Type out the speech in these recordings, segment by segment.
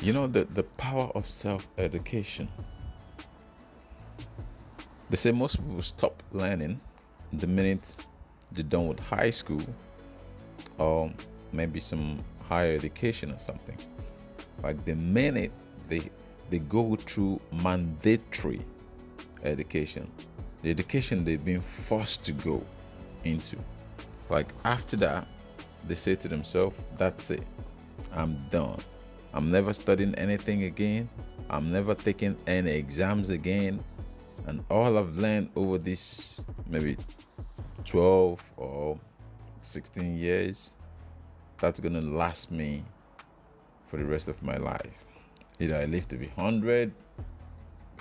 You know the power of self-education. They say most people stop learning the minute they're done with high school or maybe some higher education or something. Like the minute they they go through mandatory education, the education they've been forced to go into. Like after that, they say to themselves, that's it. I'm done. I'm never studying anything again. I'm never taking any exams again. And all I've learned over this maybe 12 or 16 years, that's gonna last me for the rest of my life. Either I live to be 100,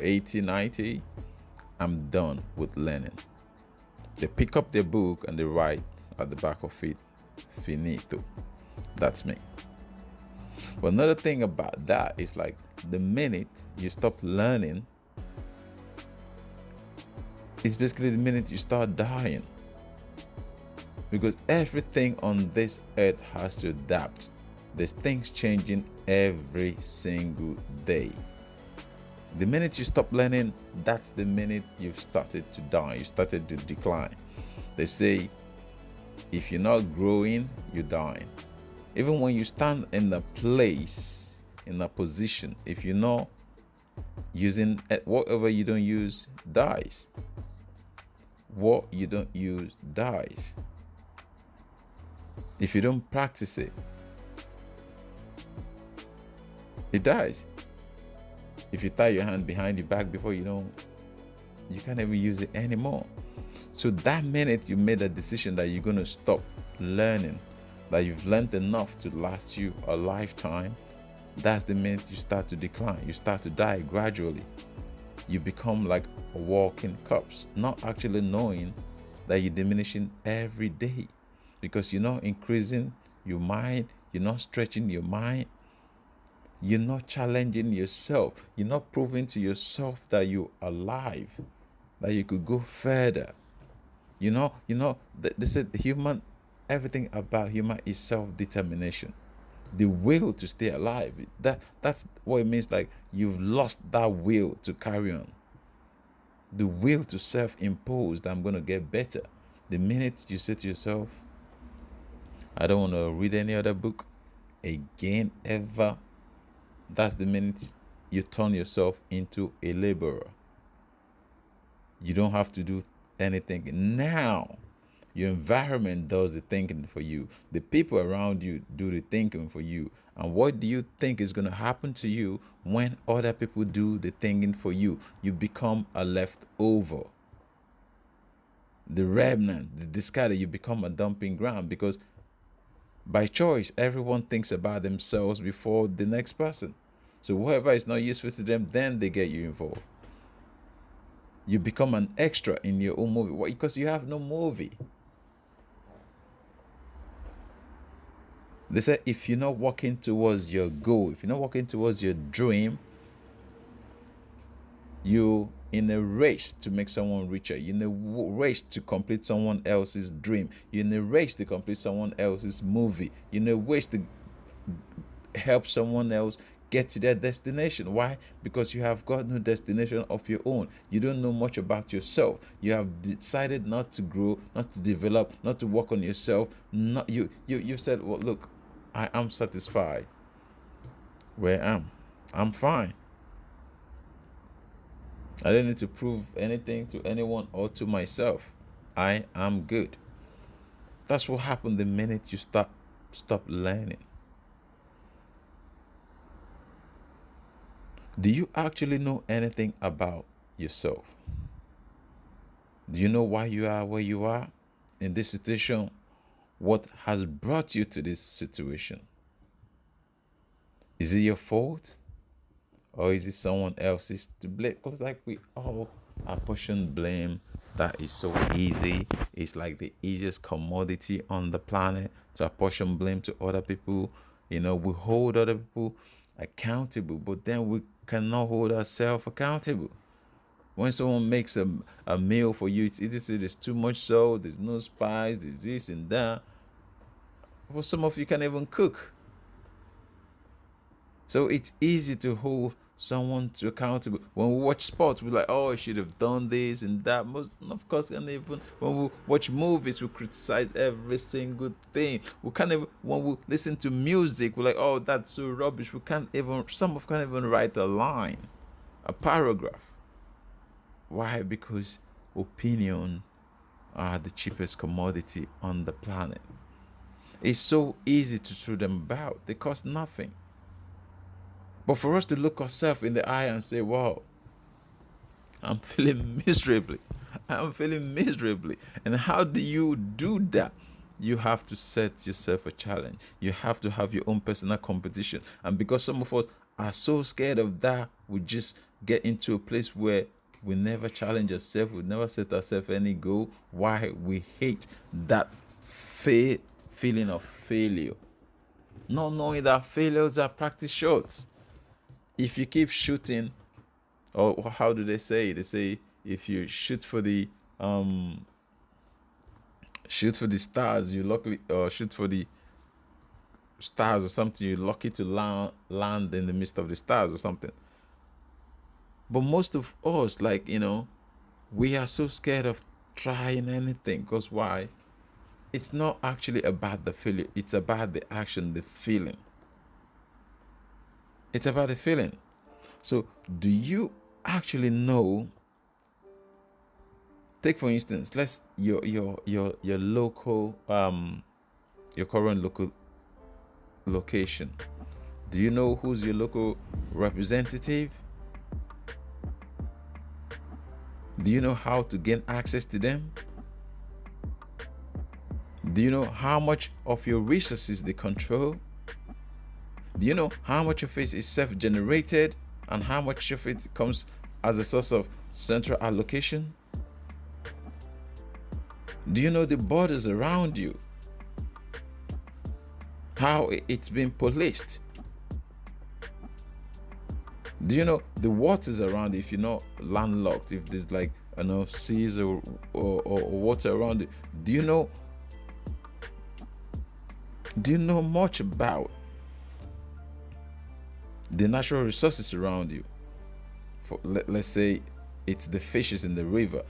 80, 90, I'm done with learning. They pick up their book and they write at the back of it, finito. That's me. But another thing about that is like the minute you stop learning, it's basically the minute you start dying. Because everything on this earth has to adapt. There's things changing every single day. The minute you stop learning, that's the minute you've started to die. You started to decline. They say if you're not growing, you're dying. Even when you stand in a place, in a position, if you're not using whatever you don't use, dies. What you don't use dies. If you don't practice it, it dies. If you tie your hand behind your back before you know, you can't ever use it anymore. So that minute you made a decision that you're going to stop learning, that you've learned enough to last you a lifetime, that's the minute you start to decline. You start to die gradually. You become like a walking corpse, not actually knowing that you're diminishing every day because you're not increasing your mind, you're not stretching your mind, you're not challenging yourself, you're not proving to yourself that you're alive, that you could go further. They said everything about human is self-determination, the will to stay alive. That's what it means. Like you've lost that will to carry on, the will to self-impose that I'm going to get better. The minute you say to yourself, I don't want to read any other book again ever, that's the minute you turn yourself into a laborer. You don't have to do anything now. Your environment does the thinking for you. The people around you do the thinking for you. And what do you think is going to happen to you when other people do the thinking for you? You become a leftover. The remnant, the discarded, you become a dumping ground because by choice, everyone thinks about themselves before the next person. So whoever is not useful to them, then they get you involved. You become an extra in your own movie. Why? Because you have no movie. They say if you're not working towards your goal, if you're not working towards your dream, you in a race to make someone richer. You're in a race to complete someone else's dream. You're in a race to complete someone else's movie. You're in a race to help someone else get to their destination. Why? Because you have got no destination of your own. You don't know much about yourself. You have decided not to grow, not to develop, not to work on yourself. Not you said, well, look, I am satisfied where I am. I'm fine. I don't need to prove anything to anyone or to myself. I am good. That's what happened the minute you stop learning. Do you actually know anything about yourself? Do you know why you are where you are in this situation? What has brought you to this situation? Is it your fault or is it someone else's to blame? Because like we all apportion blame. That is so easy. It's like the easiest commodity on the planet to apportion blame to other people. We hold other people accountable, but then we cannot hold ourselves accountable. When someone makes a meal for you, it's easy to say there's too much salt, there's no spice, there's this and that. Well, some of you can't even cook. So it's easy to hold someone to accountable. When we watch sports, we're like, oh, I should have done this and that. Most, of course, and even when we watch movies, we criticize every single thing. We can't even, when we listen to music, we're like, oh, that's so rubbish. We can't even, some of can't even write a line, a paragraph. Why? Because opinion are the cheapest commodity on the planet. It's so easy to throw them about. They cost nothing. But for us to look ourselves in the eye and say, wow, I'm feeling miserably. I'm feeling miserably. And how do you do that? You have to set yourself a challenge. You have to have your own personal competition. And because some of us are so scared of that, we just get into a place where we never challenge ourselves. We never set ourselves any goal. Why? We hate that feeling of failure. Not knowing that failures are practice shots. If you keep shooting, or how do they say? They say if you shoot for the stars, you luckily, or shoot for the stars or something, you're lucky to land in the midst of the stars or something. But most of us, like, we are so scared of trying anything. Because why? It's not actually about the failure, it's about the action, the feeling. It's about the feeling. So do you actually know? Take for instance, let's your local your current local location. Do you know who's your local representative? Do you know how to gain access to them? Do you know how much of your resources they control? Do you know how much of it is self-generated and how much of it comes as a source of central allocation? Do you know the borders around you? How it's been policed? Do you know the waters around it, if you're not landlocked, if there's like enough seas or water around it? Do you know much about the natural resources around you? Let's say it's the fishes in the river.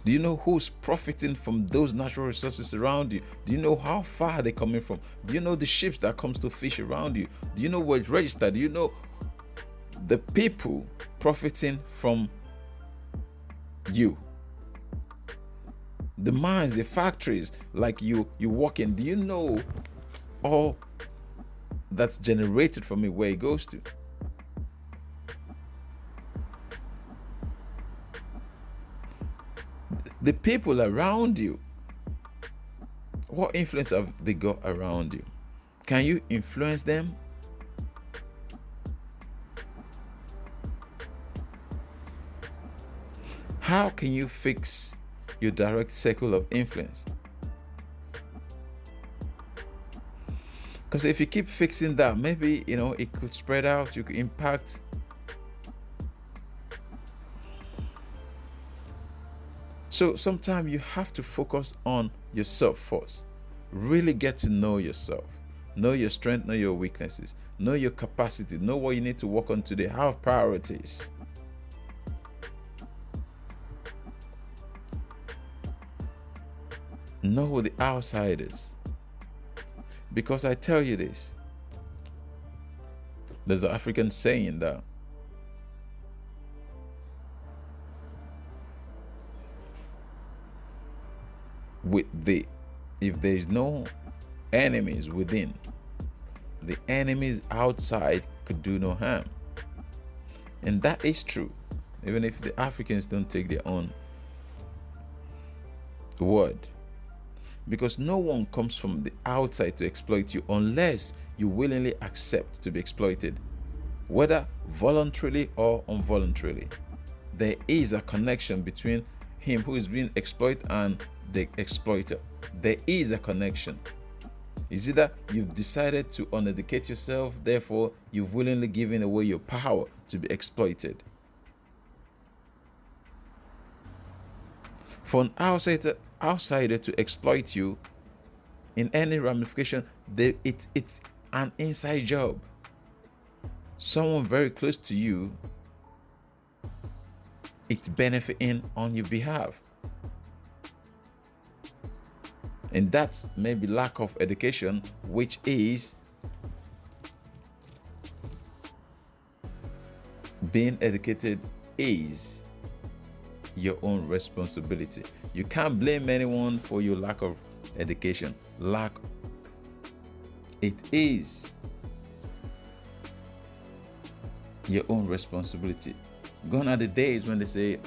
Do you know who's profiting from those natural resources around you? Do you know how far they're coming from? Do you know the ships that comes to fish around you? Do you know where it's registered? Do you know the people profiting from you? The mines, the factories, like you walk in. Do you know all that's generated from it, where it goes to? The people around you, what influence have they got around you? Can you influence them? How can you fix your direct circle of influence? Because if you keep fixing that, maybe it could spread out, you could impact. So sometimes you have to focus on yourself first. Really get to know yourself. Know your strength, know your weaknesses, know your capacity, know what you need to work on today. Have priorities. Know the outsiders. Because I tell you this, there's an African saying that if there's no enemies within, the enemies outside could do no harm. And that is true, even if the Africans don't take their own word. Because no one comes from the outside to exploit you unless you willingly accept to be exploited, whether voluntarily or involuntarily. There is a connection between him who is being exploited and the exploiter. There is a connection. Is it that you've decided to uneducate yourself, therefore you've willingly given away your power to be exploited? For an outsider to exploit you in any ramification, it's an inside job. Someone very close to you, it's benefiting on your behalf. And that's maybe lack of education, which is being educated is your own responsibility. You can't blame anyone for your lack of education. It is your own responsibility. Gone are the days when they say,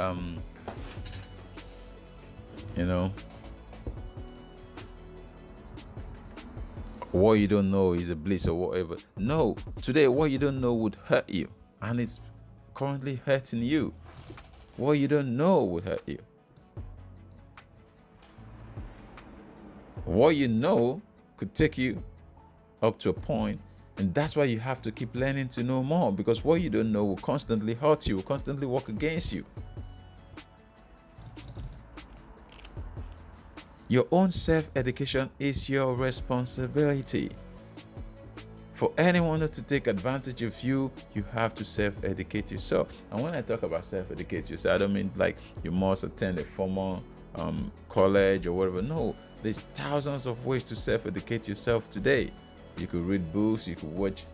what you don't know is a bliss or whatever. No, today what you don't know would hurt you, and it's currently hurting you. What you don't know would hurt you. What you know could take you up to a point, and that's why you have to keep learning to know more, because what you don't know will constantly hurt you, will constantly work against you. Your own self-education is your responsibility. For anyone to take advantage of you, you have to self-educate yourself. And when I talk about self-educate yourself, I don't mean like you must attend a formal college or whatever. No, there's thousands of ways to self-educate yourself today. You could read books, you could watch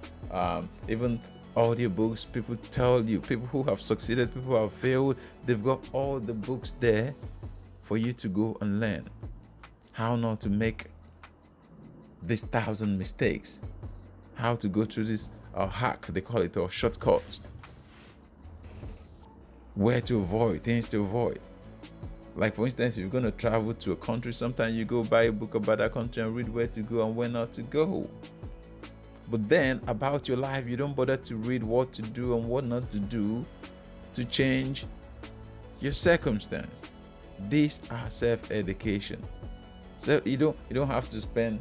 even audiobooks. People tell you, people who have succeeded, people who have failed, they've got all the books there for you to go and learn how not to make these 1,000 mistakes, how to go through this hack, they call it, or shortcuts, where to avoid, things to avoid. Like for instance, if you're going to travel to a country, sometimes you go buy a book about that country and read where to go and where not to go. But then about your life, you don't bother to read what to do and what not to do to change your circumstance. These are self-education. So you don't have to spend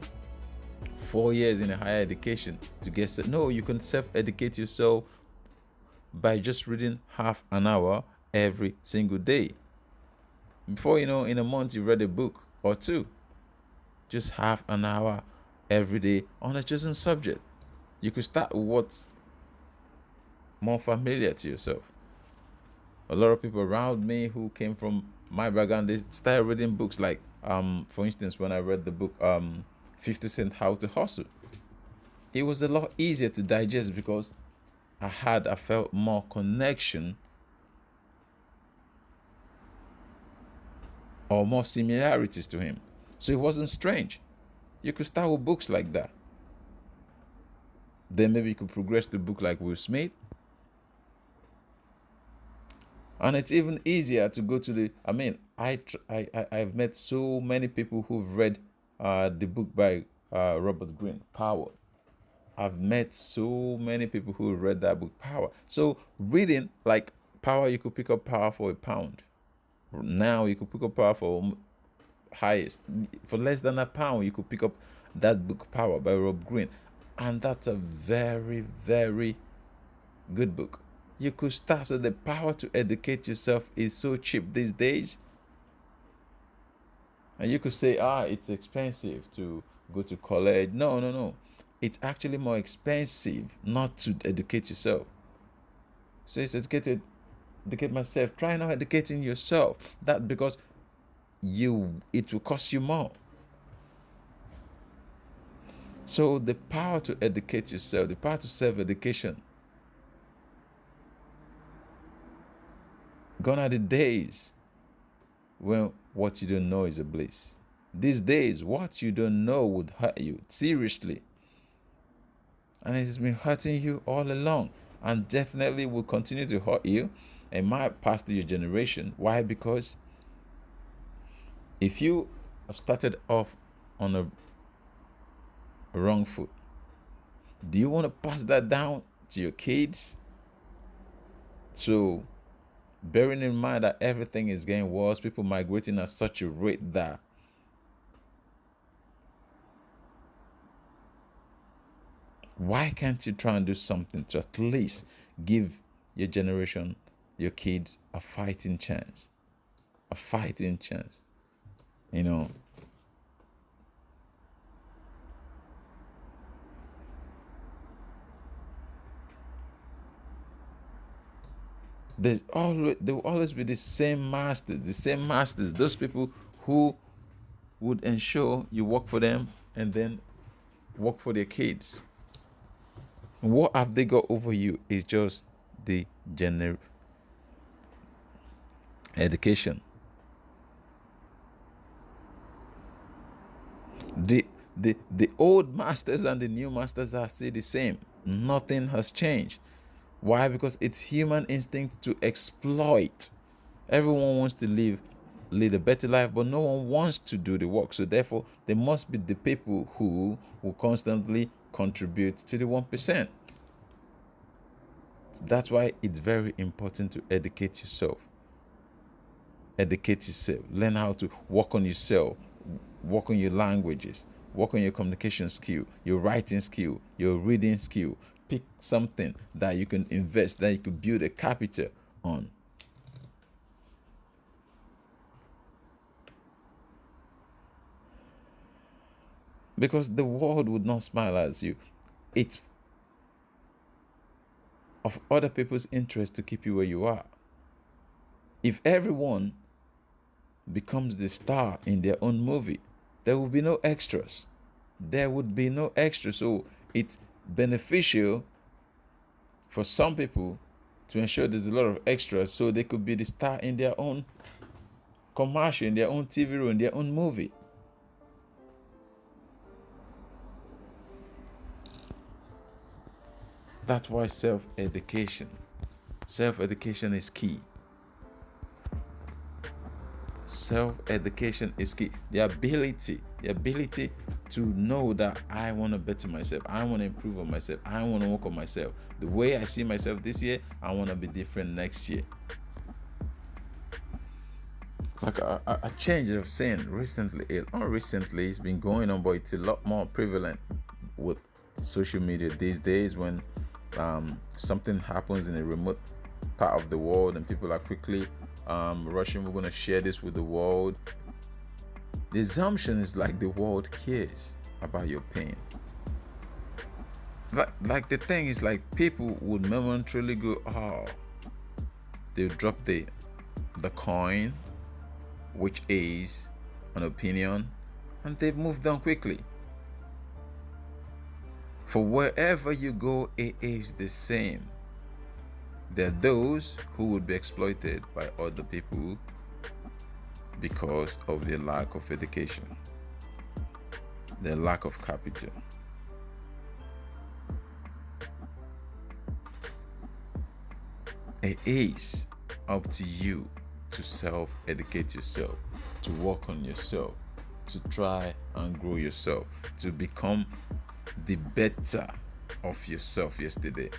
4 years in a higher education to get set. No, you can self-educate yourself by just reading half an hour every single day. Before you know, in a month you read a book or two. Just half an hour every day on a chosen subject. You could start with what's more familiar to yourself. A lot of people around me who came from my background, they started reading books like for instance, when I read the book 50 Cent How to Hustle, it was a lot easier to digest because I felt more connection or more similarities to him. So it wasn't strange. You could start with books like that. Then maybe you could progress to a book like Will Smith. And it's even easier to go to the, I've met so many people who've read the book by Robert Greene, Power. I've met so many people who read that book, Power. So reading like Power, you could pick up Power for £1. Now you could pick up Power for highest for less than £1. You could pick up that book, Power by Rob Greene, and that's a very, very good book. You could start. So the power to educate yourself is so cheap these days. And you could say, it's expensive to go to college. No. It's actually more expensive not to educate yourself. So it's educate myself. Try not educating yourself. That because it will cost you more. So the power to educate yourself, the power to self-education, gone are the days when what you don't know is a bliss. These days, what you don't know would hurt you, seriously. And it has been hurting you all along, and definitely will continue to hurt you and might pass to your generation. Why? Because if you have started off on a wrong foot, do you want to pass that down to your kids? So bearing in mind that everything is getting worse, people migrating at such a rate that why can't you try and do something to at least give your generation, your kids, a fighting chance? A fighting chance. There will always be the same masters, those people who would ensure you work for them and then work for their kids. What have they got over you is just the general education. The old masters and the new masters are still the same. Nothing has changed. Why? Because it's human instinct to exploit. Everyone wants to lead a better life, but no one wants to do the work. So therefore, there must be the people who will constantly contribute to the 1%. So that's why it's very important to educate yourself. Educate yourself. Learn how to work on yourself. Work on your languages. Work on your communication skill, your writing skill, your reading skill. Pick something that you can invest, that you can build a capital on. Because the world would not smile at you. It's of other people's interest to keep you where you are. If everyone becomes the star in their own movie, there will be no extras. So it's beneficial for some people to ensure there's a lot of extras so they could be the star in their own commercial, in their own TV role, in their own movie. That's why self-education is key. Self-education is key. The ability to know that I want to better myself, I want to improve on myself, I want to work on myself. The way I see myself this year, I want to be different next year. Like a change of saying recently, not recently, it's been going on, but it's a lot more prevalent with social media these days. When something happens in a remote part of the world and people are quickly rushing, we're going to share this with the world. The assumption is like the world cares about your pain. Like the thing is, like, people would momentarily go, oh, they'll drop the coin, which is an opinion, and they've moved on quickly. For wherever you go, it is the same. There are those who would be exploited by other people because of their lack of education, their lack of capital. It is up to you to self-educate yourself, to work on yourself, to try and grow yourself, to become the better of yourself yesterday.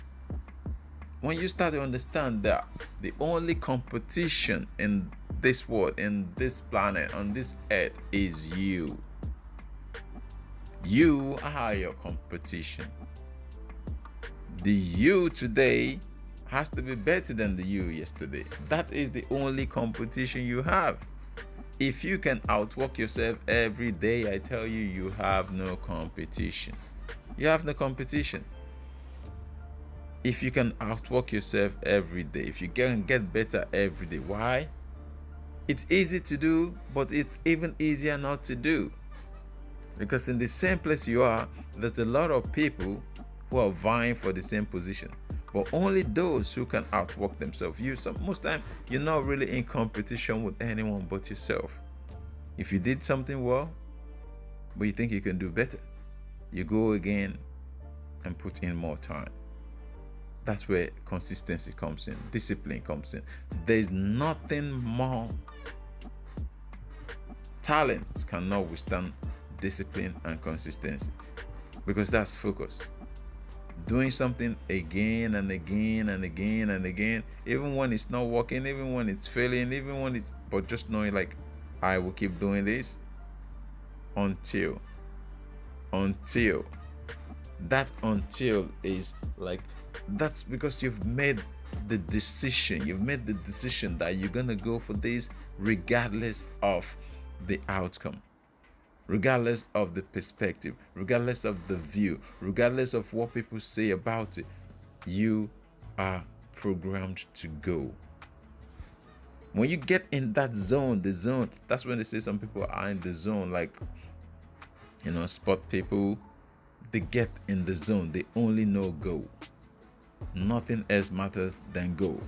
When you start to understand that the only competition in this world, in this planet, on this earth is you. You are your competition. The you today has to be better than the you yesterday. That is the only competition you have. If you can outwork yourself every day, I tell you, you have no competition. You have no competition. If you can outwork yourself every day, if you can get better every day. Why? It's easy to do, but it's even easier not to do. Because in the same place you are, there's a lot of people who are vying for the same position. But only those who can outwork themselves. Most time, you're not really in competition with anyone but yourself. If you did something well, but you think you can do better, you go again and put in more time. That's where consistency comes in, discipline comes in. There's nothing more. Talent cannot withstand discipline and consistency, because that's focus. Doing something again and again and again and again, even when it's not working, even when it's failing, but just knowing, like, I will keep doing this until that until is like, that's because you've made the decision that you're gonna go for this regardless of the outcome, regardless of the perspective, regardless of the view, regardless of what people say about it. You are programmed to go. When you get in that zone, the zone, that's when they say some people are in the zone, like, sport people, they get in the zone. They only know go. Nothing else matters than go.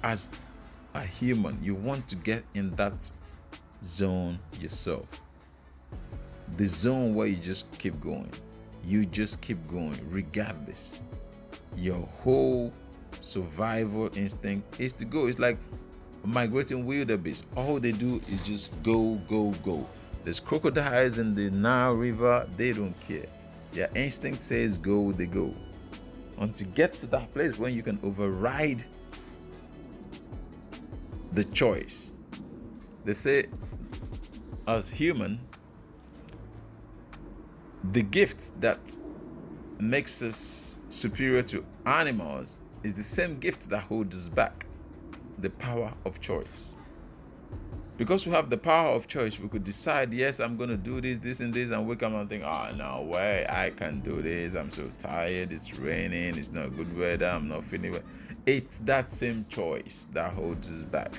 As a human, you want to get in that zone yourself. The zone where you just keep going. You just keep going regardless. Your whole survival instinct is to go. It's like migrating wildebeest. All they do is just go, go, go. There's crocodiles in the Nile River. They don't care. Their instinct says go, they go. Until you get to that place when you can override the choice. They say, as human, the gift that makes us superior to animals is the same gift that holds us back, the power of choice. Because we have the power of choice, we could decide, yes, I'm going to do this, and this, and wake up and think, no way, I can't do this. I'm so tired. It's raining. It's not good weather. I'm not feeling well. It's that same choice that holds us back,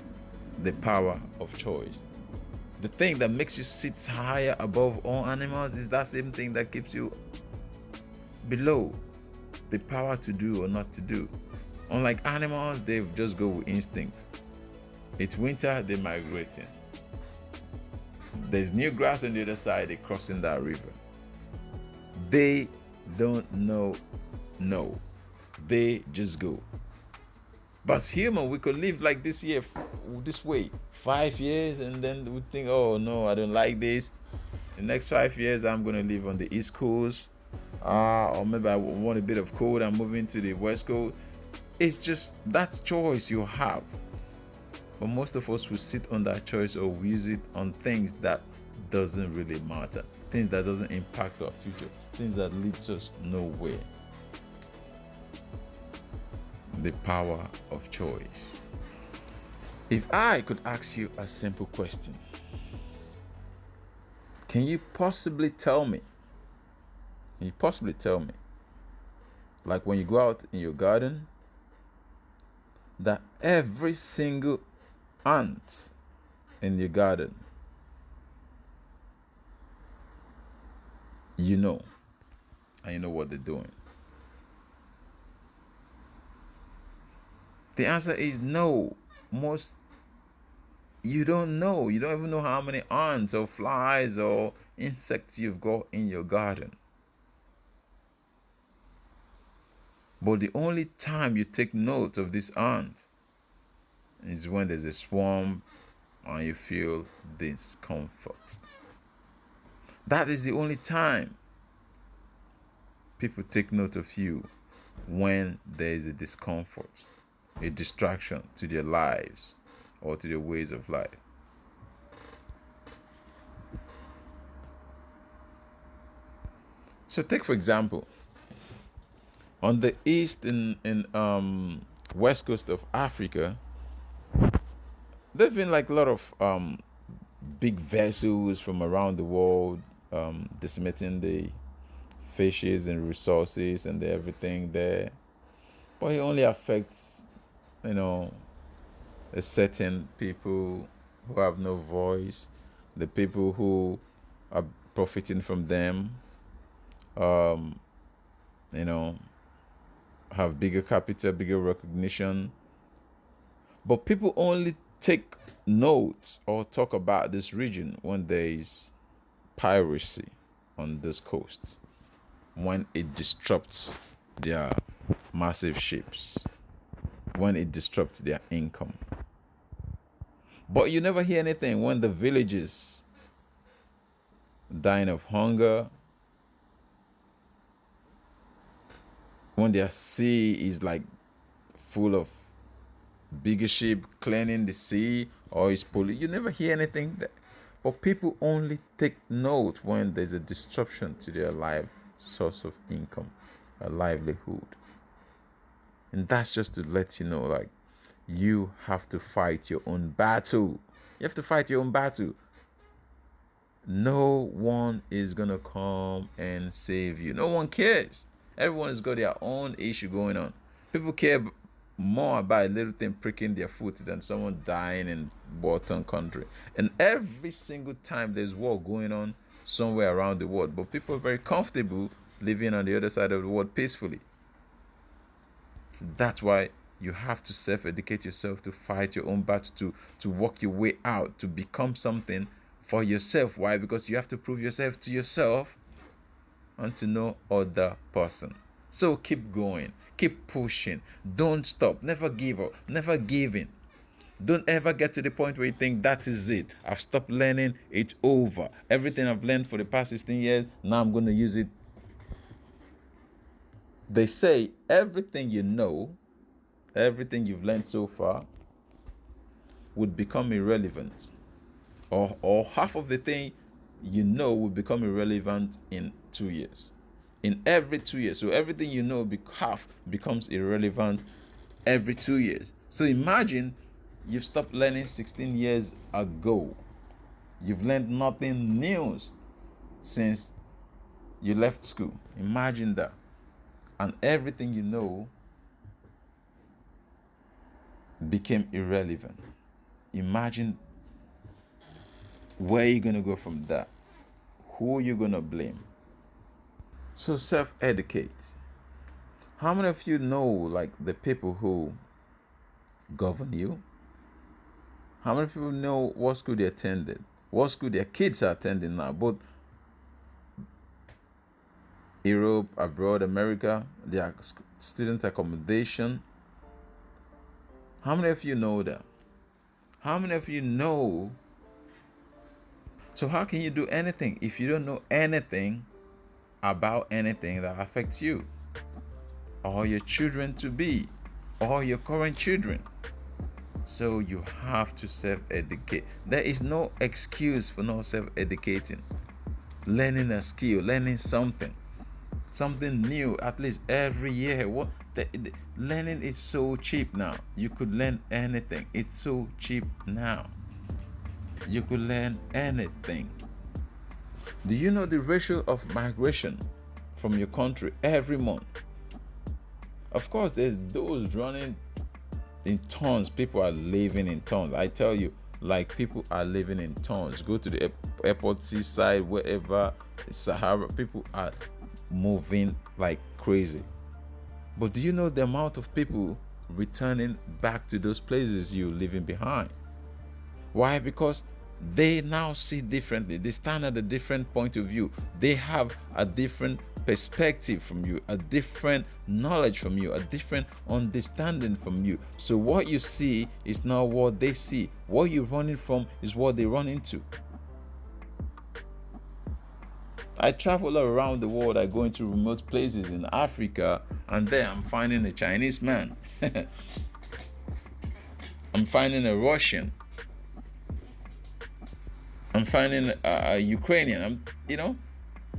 the power of choice. The thing that makes you sit higher above all animals is that same thing that keeps you below, the power to do or not to do. Unlike animals, they just go with instinct. It's winter, they're migrating. There's new grass on the other side, they're crossing that river. They don't know, no. They just go. But as human, we could live like this way, 5 years, and then we think, oh no, I don't like this. The next 5 years, I'm going to live on the East Coast. Or maybe I want a bit of cold, I'm moving to the West Coast. It's just that choice you have. But most of us will sit on that choice or we use it on things that doesn't really matter, things that doesn't impact our future, things that leads us nowhere. The power of choice. If I could ask you a simple question, can you possibly tell me, like when you go out in your garden, that every single ant in your garden, and you know what they're doing? The answer is no. You don't know. You don't even know how many ants or flies or insects you've got in your garden. But the only time you take note of these ants is when there's a swarm and you feel discomfort. That is the only time people take note of you, when there is a discomfort, a distraction to their lives or to their ways of life. So take for example, on the east in west coast of Africa, there've been like a lot of big vessels from around the world decimating the fishes and resources and everything there. But it only affects, a certain people who have no voice, the people who are profiting from them, have bigger capital, bigger recognition. But people only take notes or talk about this region when there is piracy on this coast, when it disrupts their massive ships, when it disrupts their income. But you never hear anything when the villages dying of hunger, when their sea is like full of bigger ship cleaning the sea or is polluted. You never hear anything there. But people only take note when there's a disruption to their life source of income, a livelihood. And that's just to let you know, like, you have to fight your own battle. You have to fight your own battle. No one is going to come and save you. No one cares. Everyone has got their own issue going on. People care more about a little thing pricking their foot than someone dying in war-torn country. And every single time there's war going on somewhere around the world, but people are very comfortable living on the other side of the world peacefully. So that's why you have to self-educate yourself, to fight your own battle, to work your way out, to become something for yourself. Why? Because you have to prove yourself to yourself and to no other person. So keep going, keep pushing, don't stop, never give up, never give in. Don't ever get to the point where you think that is it. I've stopped learning, it's over. Everything I've learned for the past 16 years, now I'm going to use it. They say everything you know, everything you've learned so far would become irrelevant. Or half of the thing you know will become irrelevant in 2 years. In every 2 years. So everything you know, half becomes irrelevant every 2 years. So imagine you've stopped learning 16 years ago. You've learned nothing new since you left school. Imagine that. And everything you know became irrelevant. Imagine where you're going to go from that. Who are you going to blame? So self-educate. How many of you know, like, the people who govern you? How many people know what school they attended? What school their kids are attending now? Both Europe, abroad, America, their student accommodation. How many of you know that? How many of you know? So how can you do anything if you don't know anything about anything that affects you or your children to be or your current children? So you have to self-educate. There is no excuse for not self-educating. Learning a skill, learning something new at least every year. Learning is so cheap now. You could learn anything. It's so cheap now. You could learn anything. Do you know the ratio of migration from your country every month? Of course, there's those running in tons. People are living in tons. I tell you, like, people are living in tons. Go to the airport, seaside, wherever, Sahara, people are moving like crazy. But do you know the amount of people returning back to those places you're leaving behind? Why? Because they now see differently. They stand at a different point of view. They have a different perspective from you, a different knowledge from you, a different understanding from you. So what you see is not what they see. What you're running from is what they run into. I travel around the world. I go into remote places in Africa, and there I'm finding a Chinese man. I'm finding a Russian. I'm finding a Ukrainian.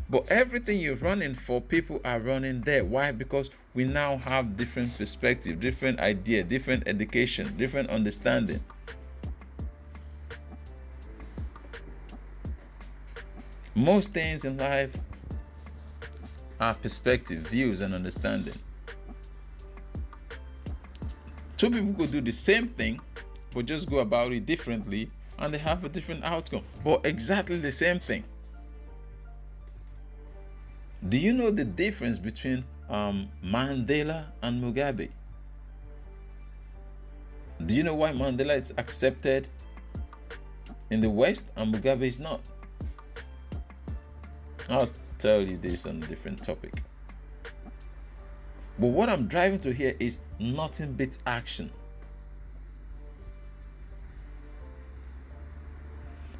But everything you're running for, people are running there. Why? Because we now have different perspective, different idea, different education, different understanding. Most things in life are perspective, views, and understanding. Two people could do the same thing, but just go about it differently, and they have a different outcome, but exactly the same thing. Do you know the difference between Mandela and Mugabe? Do you know why Mandela is accepted in the West and Mugabe is not? I'll tell you this on a different topic. But what I'm driving to here is nothing beats action.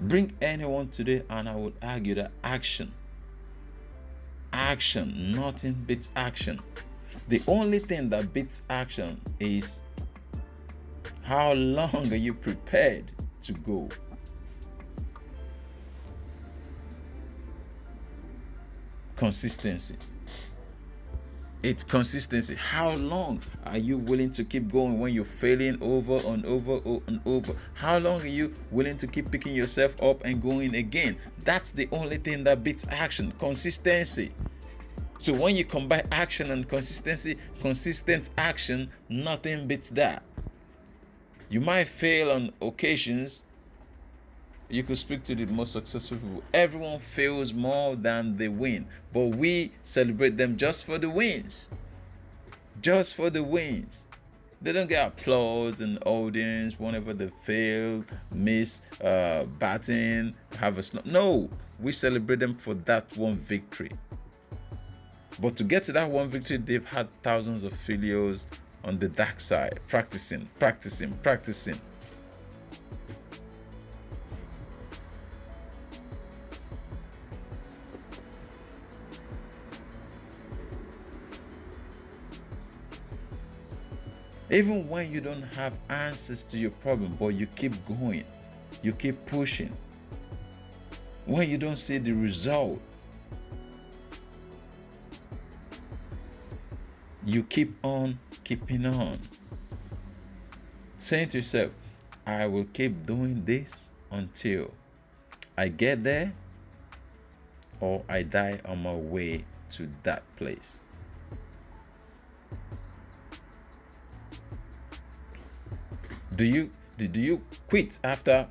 Bring anyone today and I would argue that action, nothing beats action. The only thing that beats action is how long are you prepared to go? Consistency. It's consistency. How long are you willing to keep going when you're failing over and over and over? How long are you willing to keep picking yourself up and going again? That's the only thing that beats action. Consistency. So when you combine action and consistency, consistent action, nothing beats that. You might fail on occasions. You could speak to the most successful people. Everyone fails more than they win, but we celebrate them just for the wins. Just for the wins. They don't get applause and audience whenever they fail, miss batting, have a snub. No, we celebrate them for that one victory. But to get to that one victory, they've had thousands of failures on the dark side, practicing. Even when you don't have answers to your problem, but you keep going, you keep pushing. When you don't see the result, you keep on keeping on. Saying to yourself, I will keep doing this until I get there or I die on my way to that place. Do you quit after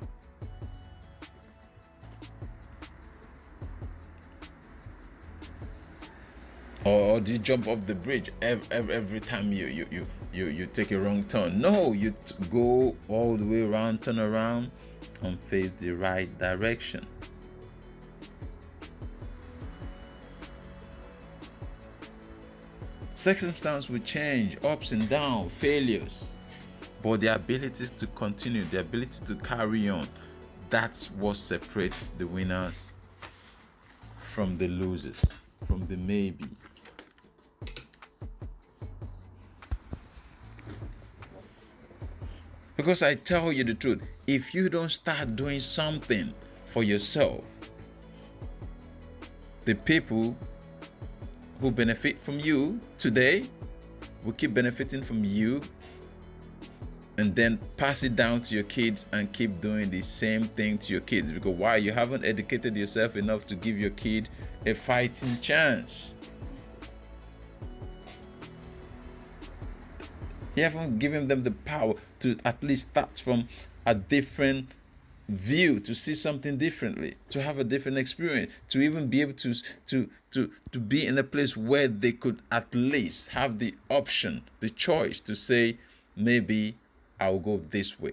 or do you jump off the bridge every time you take a wrong turn? No, you go all the way around, turn around, and face the right direction. Circumstances will change, ups and downs, failures, but the abilities to continue, the ability to carry on, that's what separates the winners from the losers, from the maybe. Because I tell you the truth, if you don't start doing something for yourself, the people who benefit from you today will keep benefiting from you and then pass it down to your kids and keep doing the same thing to your kids. Because why? You haven't educated yourself enough to give your kid a fighting chance. You haven't given them the power to at least start from a different view, to see something differently, to have a different experience, to even be able to be in a place where they could at least have the option, the choice to say, maybe I'll go this way.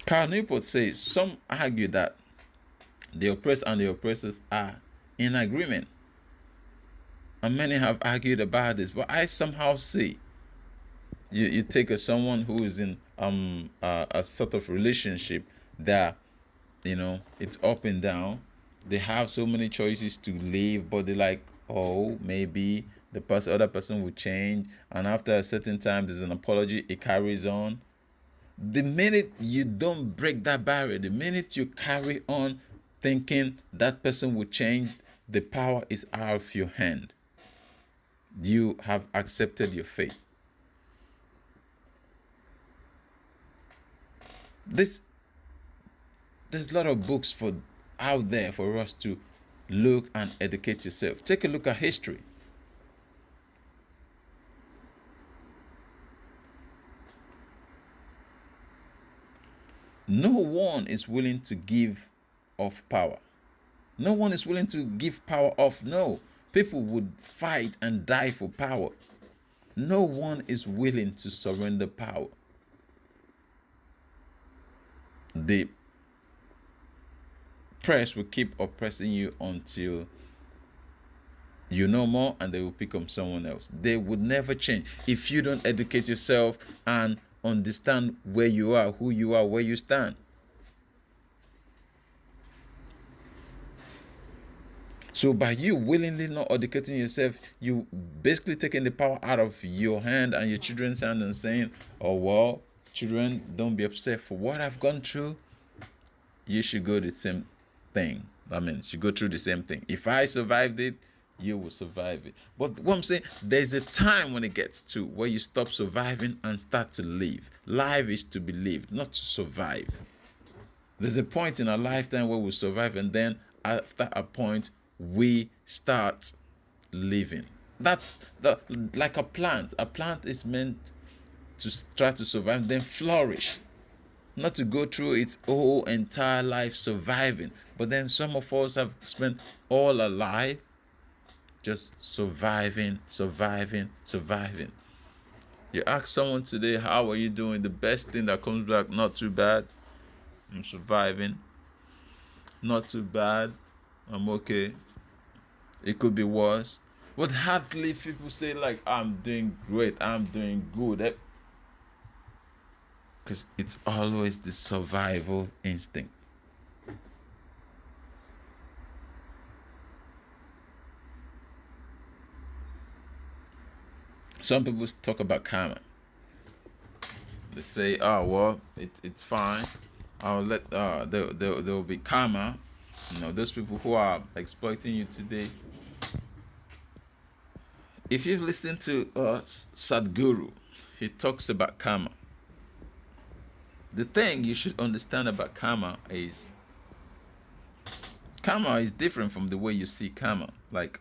Carl Newport says some argue that the oppressed and the oppressors are in agreement. And many have argued about this, but I somehow see you take someone who is in a sort of relationship that it's up and down. They have so many choices to leave, but they're like, oh, maybe the other person will change, and after a certain time there's an apology, it carries on. The minute you don't break that barrier, the minute you carry on thinking that person will change, the power is out of your hand. You have accepted your fate. There's a lot of books out there for us to look and educate yourself. Take a look at history. No one is willing to give off power. No one is willing to give power off. No. People would fight and die for power. No one is willing to surrender power. The press will keep oppressing you until you know more, and they will pick up someone else. They would never change if you don't educate yourself and understand where you are, who you are, where you stand. So by you willingly not educating yourself, you basically taking the power out of your hand and your children's hand and saying, oh, well, children, don't be upset for what I've gone through. You should go the same thing. You should go through the same thing. If I survived it, you will survive it. But what I'm saying, there's a time when it gets to where you stop surviving and start to live. Life is to be lived, not to survive. There's a point in our lifetime where we survive, and then after a point, we start living. That's like a plant. A plant is meant to try to survive, then flourish, not to go through its whole entire life surviving. But then some of us have spent all our life just surviving. You ask someone today, how are you doing? The best thing that comes back, not too bad. I'm surviving. Not too bad. I'm okay. It could be worse. But hardly people say like, I'm doing great, I'm doing good. Because it's always the survival instinct. Some people talk about karma. They say, oh well, it's fine. I'll let there will be karma. Those people who are exploiting you today. If you've listened to Sadhguru, he talks about karma. The thing you should understand about karma is different from the way you see karma. Like,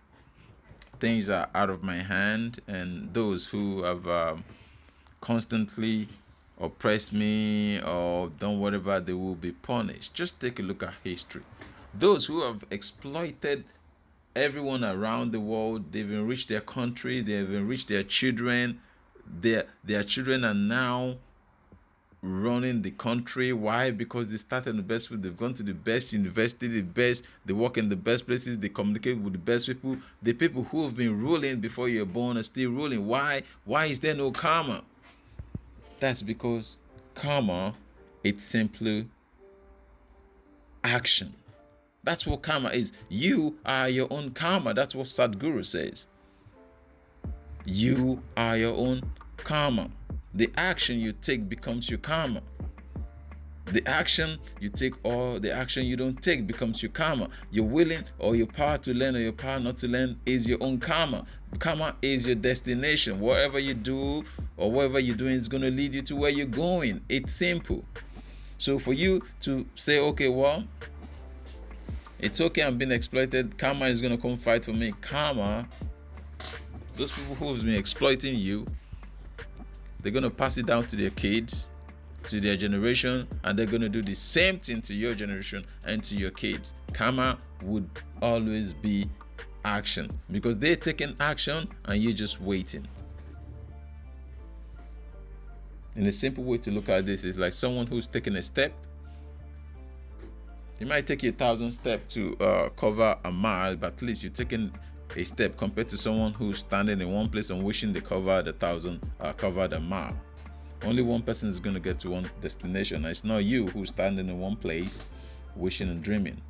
things are out of my hand, and those who have constantly oppressed me or done whatever, they will be punished. Just take a look at history. Those who have exploited everyone around the world, they've enriched their country, they've enriched their children. Their children are now running the country. Why? Because they started in the best school, they've gone to the best university, they work in the best places, they communicate with the best people. The people who have been ruling before you're born are still ruling. Why is there no karma? That's because karma, it's simply action. That's what karma is. You are your own karma. That's what Sadhguru says. You are your own karma. The action you take becomes your karma. The action you take or the action you don't take becomes your karma. Your willing or your power to learn or your power not to learn is your own karma. Karma is your destination. Whatever you do or whatever you're doing is going to lead you to where you're going. It's simple. So for you to say, okay, well, it's okay, I'm being exploited, karma is going to come fight for me. Karma, those people who've been exploiting you, they're going to pass it down to their kids, to their generation, and they're going to do the same thing to your generation and to your kids. Karma would always be action, because they're taking action and you're just waiting. And a simple way to look at this is like someone who's taking a step. You might take 1,000 steps to cover a mile, but at least you're taking a step compared to someone who's standing in one place and wishing they covered 1,000, covered a mile. Only one person is going to get to one destination. It's not you who's standing in one place wishing and dreaming.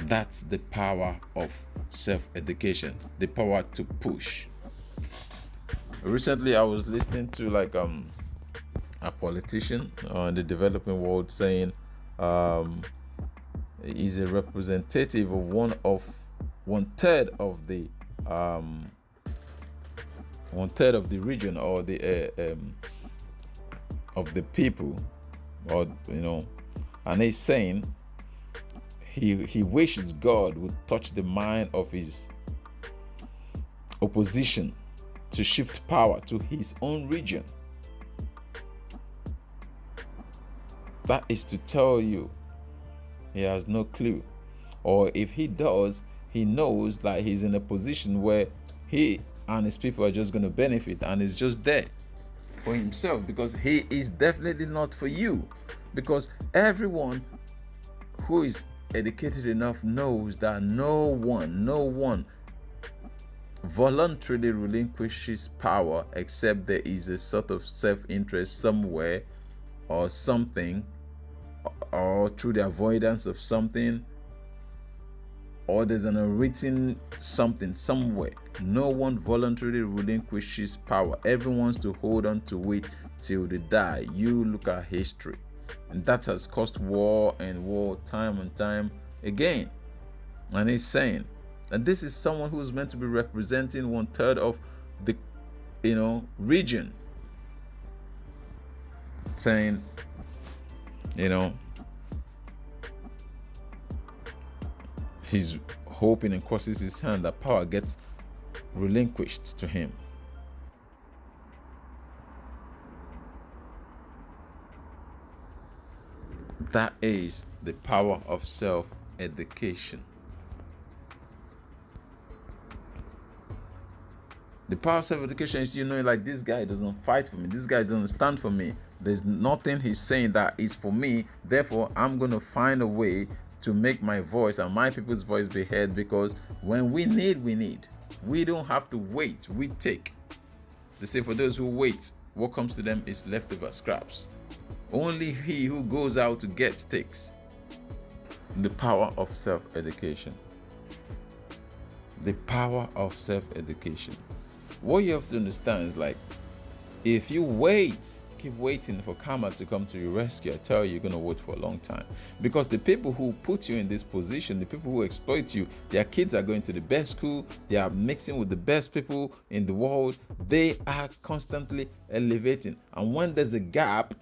That's the power of self-education, the power to push. Recently, I was listening to a politician in the developing world saying he's a representative of one third of the region, or the of the people, or and he's saying he wishes God would touch the mind of his opposition to shift power to his own region. That is to tell you he has no clue, or if he does, he knows that he's in a position where he and his people are just going to benefit, and it's just there for himself, because he is definitely not for you. Because everyone who is educated enough knows that no one voluntarily relinquishes power except there is a sort of self-interest somewhere or something, or through the avoidance of something, or there's an unwritten something somewhere. No one voluntarily relinquishes power. Everyone wants to hold on to it till they die. You look at history, and that has caused war and war time and time again. And he's saying, and this is someone who's meant to be representing 1/3 of the region, saying, you know, he's hoping and crosses his hand that power gets relinquished to him. That is the power of self-education. The power of self-education is like, this guy doesn't fight for me. This guy doesn't stand for me. There's nothing he's saying that is for me. Therefore, I'm going to find a way to make my voice and my people's voice be heard, because when we need, we need. We don't have to wait. We take. They say, for those who wait, what comes to them is leftover scraps. Only he who goes out to get takes. The power of self-education. The power of self-education. What you have to understand is, like, if you keep waiting for karma to come to your rescue, I tell you, you're going to wait for a long time. Because the people who put you in this position, the people who exploit you, their kids are going to the best school, they are mixing with the best people in the world, they are constantly elevating. And when there's a gap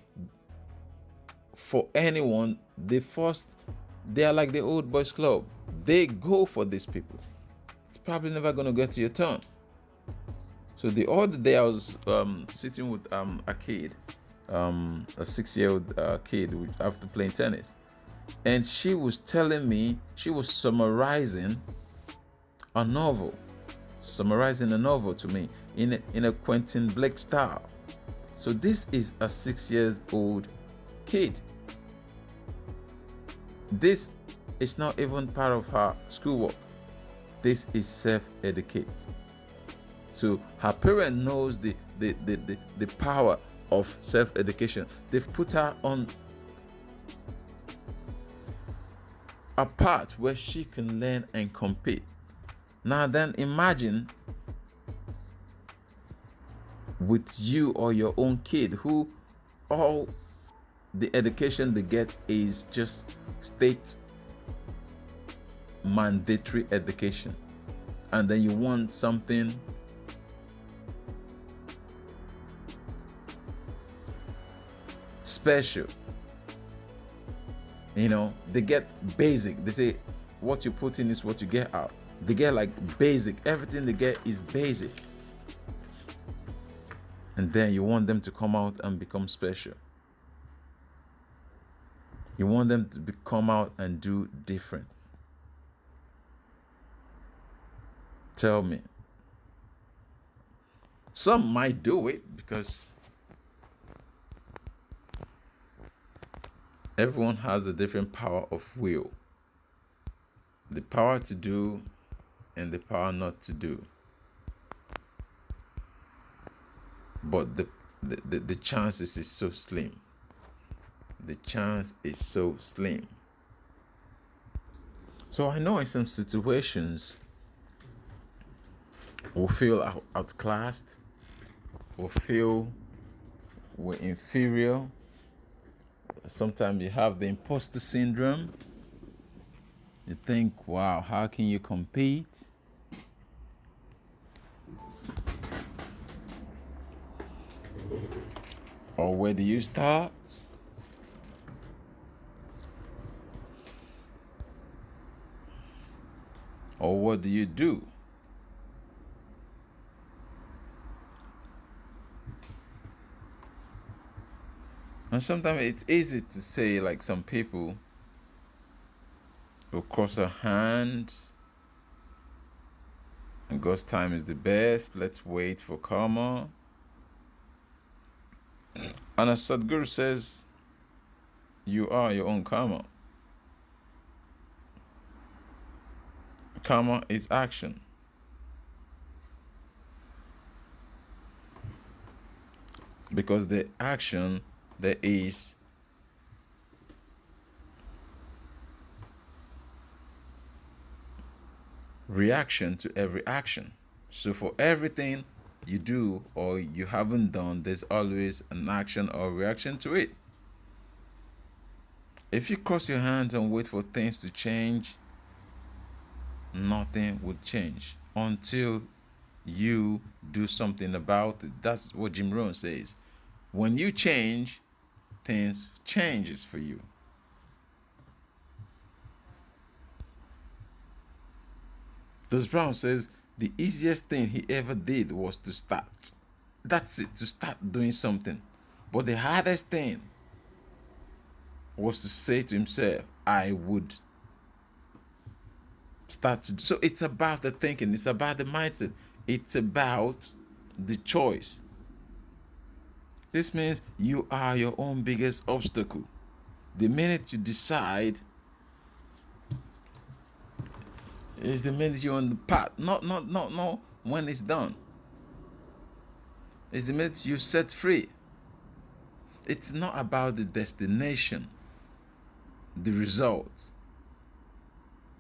for anyone, they are like the old boys club. They go for these people. It's probably never going to get to your turn. So the other day I was sitting with a kid, a 6-year-old kid, after playing tennis, and she was telling me, she was summarizing a novel to me in a Quentin Blake style. So this is a 6-year-old kid. This is not even part of her schoolwork. This is self-educate. So her parent knows the power of self-education. They've put her on a path where she can learn and compete. Now then, imagine with you or your own kid, who all the education they get is just state mandatory education, and then you want something special. They get basic. They say what you put in is what you get out. They get like basic. Everything they get is basic. And then you want them to come out and become special. You want them to come out and do different. Tell me. Some might do it because everyone has a different power of will. The power to do and the power not to do. But the chances is so slim. The chance is so slim. So I know in some situations we'll feel outclassed. We'll feel we're inferior. Sometimes you have the imposter syndrome. You think, wow, how can you compete? Or where do you start? Or what do you do? And sometimes it's easy to say, like some people will cross their hands and God's time is the best. Let's wait for karma. And as Sadhguru says, you are your own karma. Karma is action. Because the action, there is reaction to every action. So for everything you do or you haven't done, there's always an action or reaction to it. If you cross your hands and wait for things to change, nothing would change until you do something about it. That's what Jim Rohn says. When you change, things changes for you. This Brown says the easiest thing he ever did was to start. That's it, to start doing something. But the hardest thing was to say to himself, I would start to do. So it's about the thinking, it's about the mindset, it's about the choice. This means you are your own biggest obstacle. The minute you decide is the minute you're on the path. Not when it's done. It's the minute you set free. It's not about the destination, the results,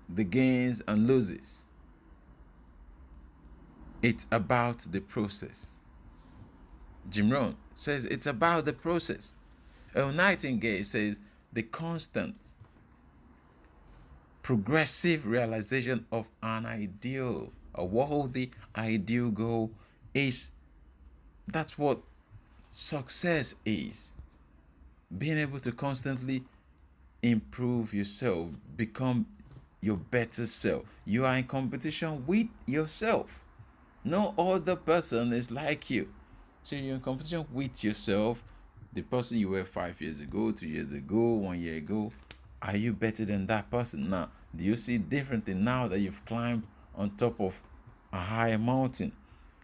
the gains and losses. It's about the process. Jim Rohn says it's about the process. Earl Nightingale says the constant, progressive realization of an ideal, a worthy ideal goal is, that's what success is. Being able to constantly improve yourself, become your better self. You are in competition with yourself. No other person is like you. So you're in competition with yourself. The person you were 5 years ago, 2 years ago, 1 year ago. Are you better than that person now? Do you see differently now that you've climbed on top of a higher mountain?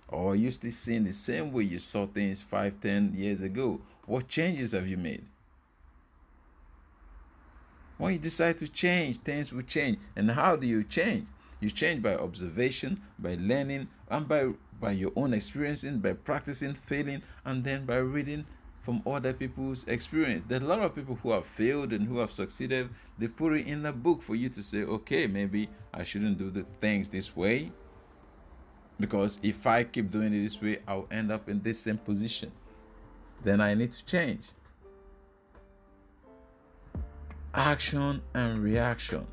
Or are you still seeing the same way you saw things 5, 10 years ago? What changes have you made? When you decide to change, things will change. And how do you change? You change by observation, by learning, and by your own experiencing, by practicing, failing, and then by reading from other people's experience. There are a lot of people who have failed and who have succeeded. They've put it in the book for you to say, okay, maybe I shouldn't do the things this way, because if I keep doing it this way, I'll end up in this same position. Then I need to change. Action and reaction.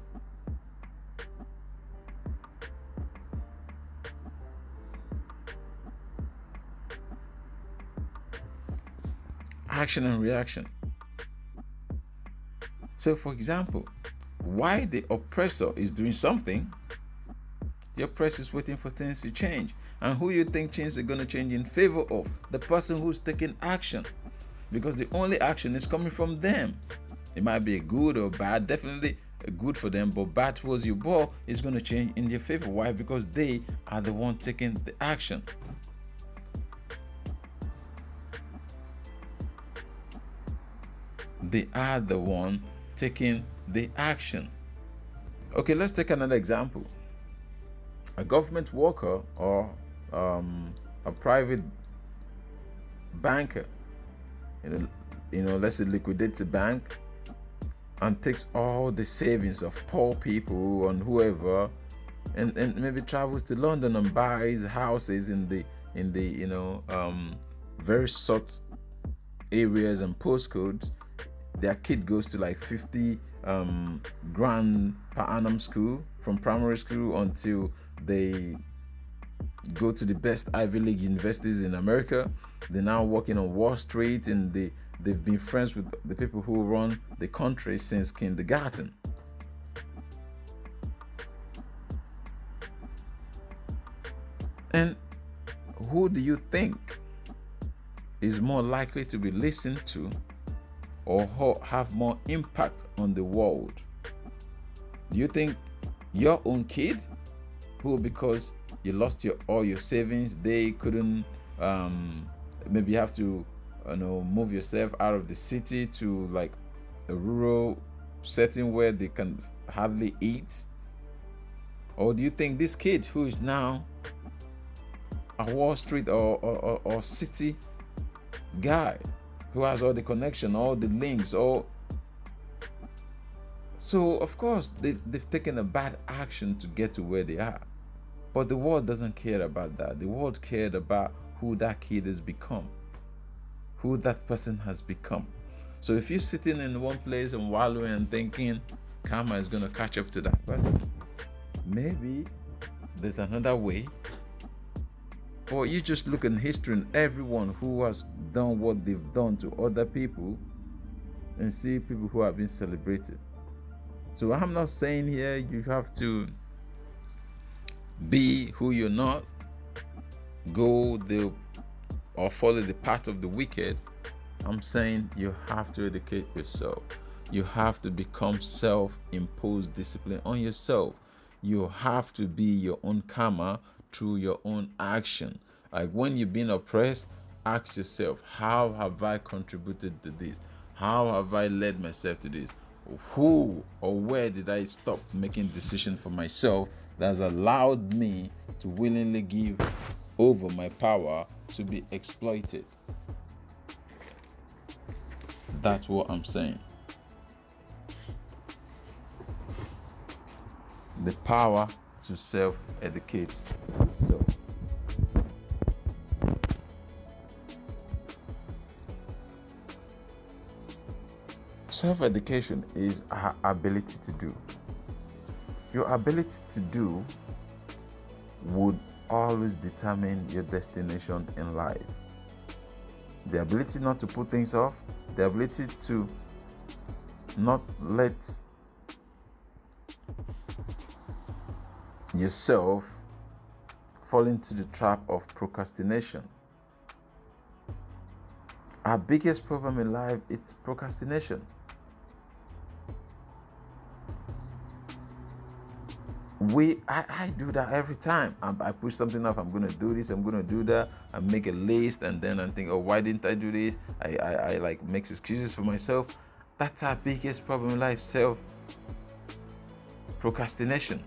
Action and reaction. So, for example, while the oppressor is doing something, the oppressor is waiting for things to change. And who you think things are going to change in favor of? The person who's taking action. Because the only action is coming from them. It might be good or bad, definitely good for them, but bad towards you, but it's going to change in their favor. Why? Because they are the one taking the action. They are the one taking the action. Okay, let's take another example. A government worker or a private banker, let's say liquidates a bank and takes all the savings of poor people and whoever, and maybe travels to London and buys houses in the very short areas and postcodes. Their kid goes to like 50 grand per annum school, from primary school until they go to the best Ivy League universities in America. They're now working on Wall Street, and they've been friends with the people who run the country since kindergarten. And who do you think is more likely to be listened to or have more impact on the world? Do you think your own kid, who, because you lost all your savings, they couldn't maybe have to move yourself out of the city to like a rural setting where they can hardly eat? Or do you think this kid who is now a Wall Street or city guy, who has all the connection, all the links, so of course they've taken a bad action to get to where they are. But the world doesn't care about that. The world cared about who that kid has become, who that person has become. So if you're sitting in one place and wallowing and thinking karma is going to catch up to that person, Maybe there's another way. Or you just look in history and everyone who has done what they've done to other people and see people who have been celebrated. So I'm not saying here you have to be who you're not, go the or follow the path of the wicked. I'm saying you have to educate yourself. You have to become self-imposed discipline on yourself. You have to be your own karma through your own action. Like when you're being oppressed, ask yourself, how have I contributed to this? How have I led myself to this? Who or where did I stop making decisions for myself that's allowed me to willingly give over my power to be exploited? That's what I'm saying. The power to self-educate yourself. Self-education is our ability to do. Your ability to do would always determine your destination in life. The ability not to put things off, the ability to not let yourself fall into the trap of procrastination. Our biggest problem in life is procrastination. I do that every time. I push something off. I'm going to do this. I'm going to do that. I make a list and then I think, oh, why didn't I do this? I like make excuses for myself. That's our biggest problem in life, procrastination.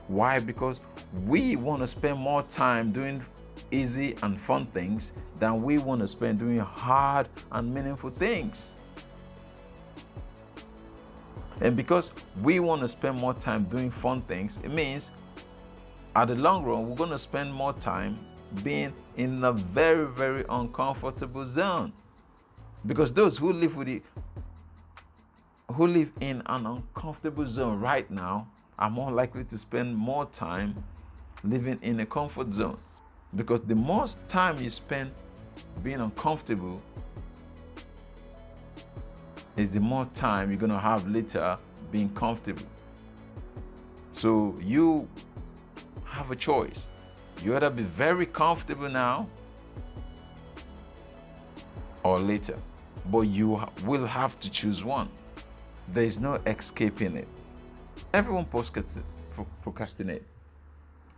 Why? Because we want to spend more time doing easy and fun things than we want to spend doing hard and meaningful things. And because we want to spend more time doing fun things, it means at the long run, we're going to spend more time being in a very, very uncomfortable zone. Because those who live in an uncomfortable zone right now are more likely to spend more time living in a comfort zone. Because the more time you spend being uncomfortable is the more time you're going to have later being comfortable. So you have a choice. You either be very comfortable now or later. But you will have to choose one. There is no escaping it. Everyone procrastinate.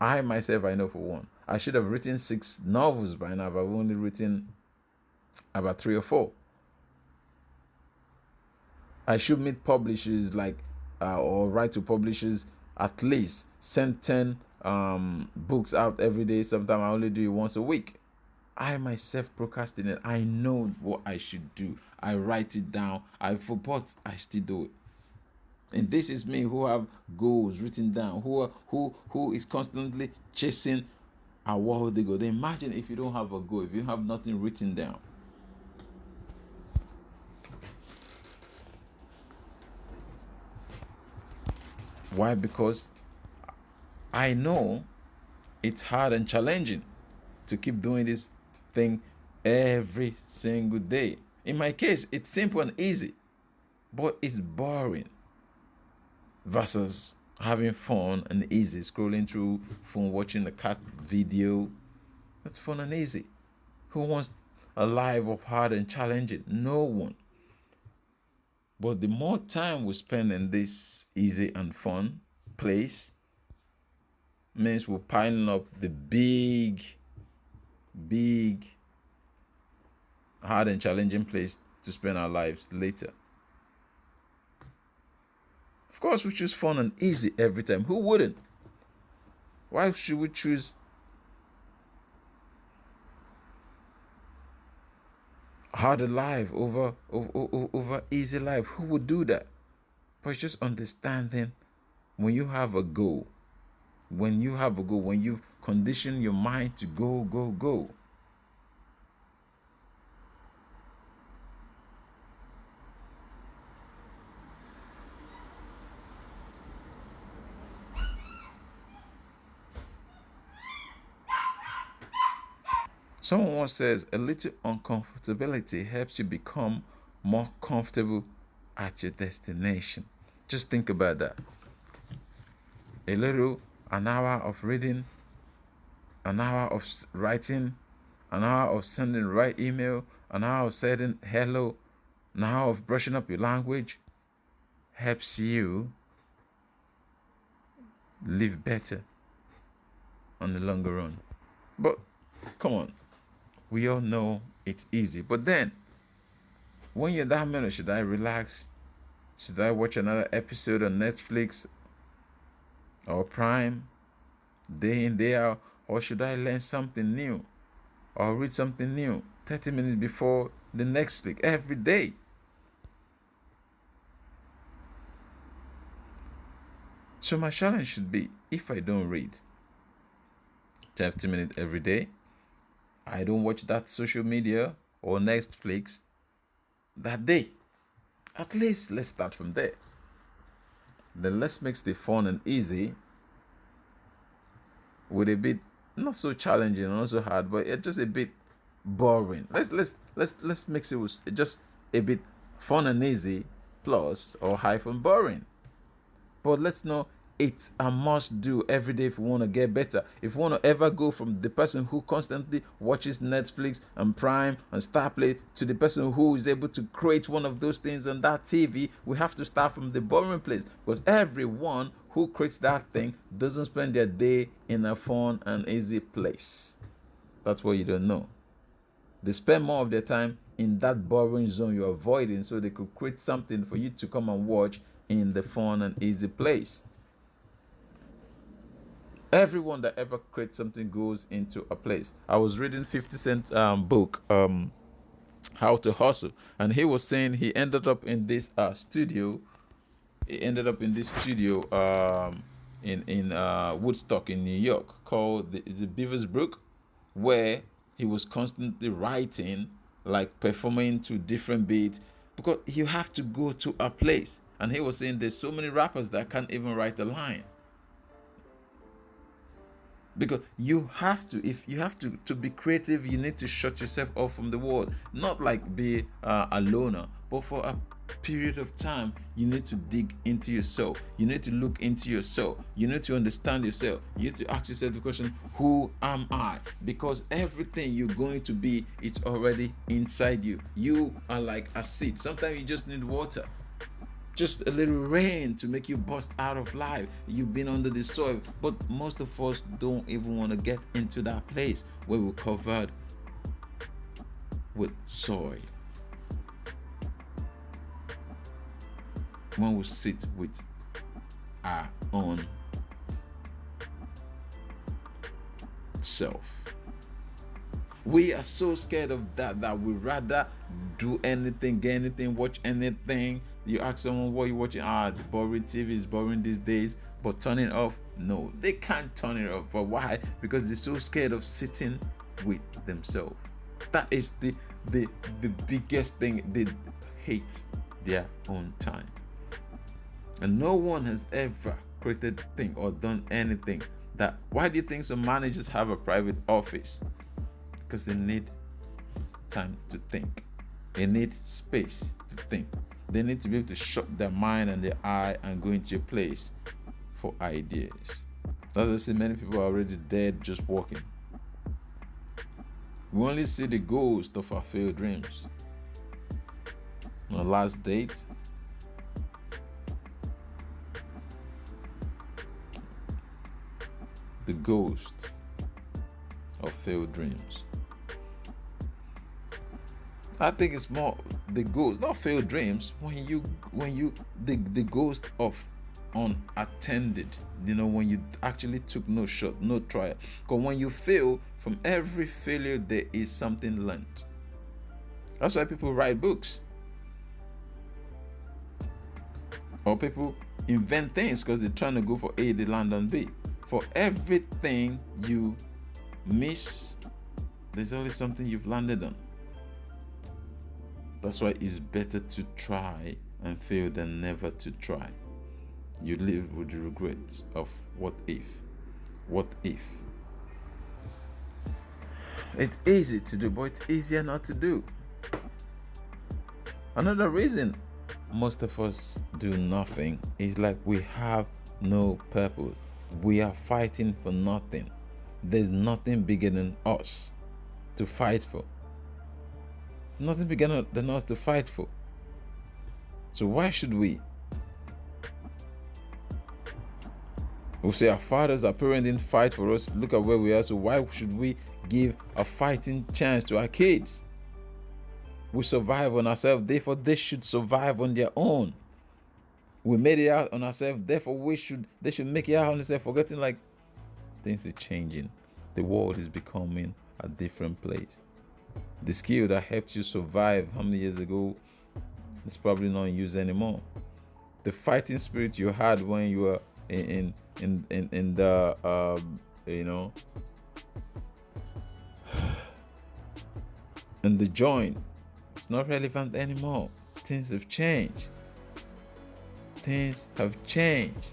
I myself, I know for one. I should have written 6 novels by now, but I've only written about 3 or 4. I should meet publishers or write to publishers at least, send 10 books out every day. Sometimes I only do it once a week. I myself procrastinate. I know what I should do. I write it down. I forgot. I still do it. And this is me who have goals written down, who is constantly chasing a world they go. Then imagine if you don't have a goal, if you have nothing written down. Why? Because I know it's hard and challenging to keep doing this thing every single day. In my case, it's simple and easy, but it's boring versus having fun and easy, scrolling through phone, watching a cat video. That's fun and easy. Who wants a life of hard and challenging? No one. But the more time we spend in this easy and fun place means we're piling up the big hard and challenging place to spend our lives later. Of course, we choose fun and easy every time. Who wouldn't? Why should we choose harder life over easy life? Who would do that? But it's just understanding when you have a goal, when you condition your mind to go. Someone once says a little uncomfortability helps you become more comfortable at your destination. Just think about that. A little, an hour of reading, an hour of writing, an hour of sending the right email, an hour of saying hello, an hour of brushing up your language helps you live better on the longer run. But come on, we all know it's easy. But then, when you're that minute, should I relax? Should I watch another episode on Netflix or Prime, day in, day out? Or should I learn something new or read something new 30 minutes before the next week every day? So my challenge should be, if I don't read 30 minutes every day, I don't watch that social media or Netflix that day. At least let's start from there. Then let's make it fun and easy with a bit not so challenging and not so hard, but it's just a bit boring. Let's mix it with just a bit fun and easy plus or hyphen boring. But let's know it's a must do every day if we want to get better. If we want to ever go from the person who constantly watches Netflix and Prime and Starplay to the person who is able to create one of those things on that TV, we have to start from the boring place, because everyone who creates that thing doesn't spend their day in a fun and easy place. That's what you don't know. They spend more of their time in that boring zone you're avoiding, so they could create something for you to come and watch in the fun and easy place. Everyone that ever creates something goes into a place. I was reading 50 Cent book, How to Hustle, and he was saying he ended up in this studio. He ended up in this studio in Woodstock in New York, called the Beavers Brook, where he was constantly writing, like performing to different beats, because you have to go to a place. And he was saying there's so many rappers that can't even write a line, because you have to, if you have to be creative, you need to shut yourself off from the world. Not like be a loner, but for a period of time you need to dig into yourself, you need to look into yourself, you need to understand yourself, you need to ask yourself the question, who am I? Because everything you're going to be, it's already inside you. You are like a seed. Sometimes you just need water, just a little rain to make you bust out of life. You've been under the soil, but most of us don't even want to get into that place where we're covered with soil. When we sit with our own self, we are so scared of that we rather do anything, get anything, watch anything. You ask someone what you watching, boring TV is boring these days, but turn it off. No, they can't turn it off. But why? Because they're so scared of sitting with themselves. That is the biggest thing. They hate their own time. And no one has ever created thing or done anything that. Why do you think some managers have a private office? Because they need time to think. They need space to think. They need to be able to shut their mind and their eye and go into a place for ideas. As I say, many people are already dead just walking. We only see the ghost of our failed dreams. On our last date, the ghost of failed dreams. I think it's more the ghost, not failed dreams. When you the ghost of unattended. When you actually took no shot, no trial. Because when you fail, from every failure there is something learnt. That's why people write books, or people invent things because they're trying to go for A, they land on B. For everything you miss, there's always something you've landed on. That's why it's better to try and fail than never to try. You live with the regret of what if. What if? It's easy to do, but it's easier not to do. Another reason most of us do nothing is like we have no purpose. We are fighting for nothing. There's nothing bigger than us to fight for. Nothing bigger than us to fight for. So why should we? We say our fathers, our parents didn't fight for us. Look at where we are. So why should we give a fighting chance to our kids? We survive on ourselves, therefore they should survive on their own. We made it out on ourselves, therefore they should make it out on themselves, forgetting like things are changing. The world is becoming a different place. The skill that helped you survive how many years ago is probably not in use anymore. The fighting spirit you had when you were in the in the joint, it's not relevant anymore. Things have changed. Things have changed.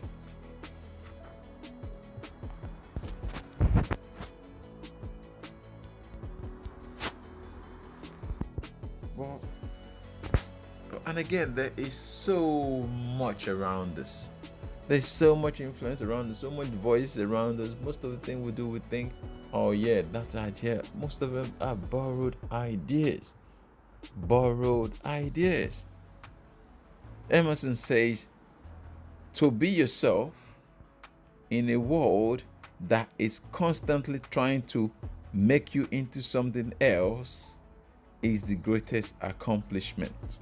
Well, and again, there is so much around us. There's so much influence around us, so much voice around us. Most of the things we do, we think, oh yeah, that's idea. Most of them are borrowed ideas. Borrowed ideas. Emerson says, to be yourself in a world that is constantly trying to make you into something else is the greatest accomplishment.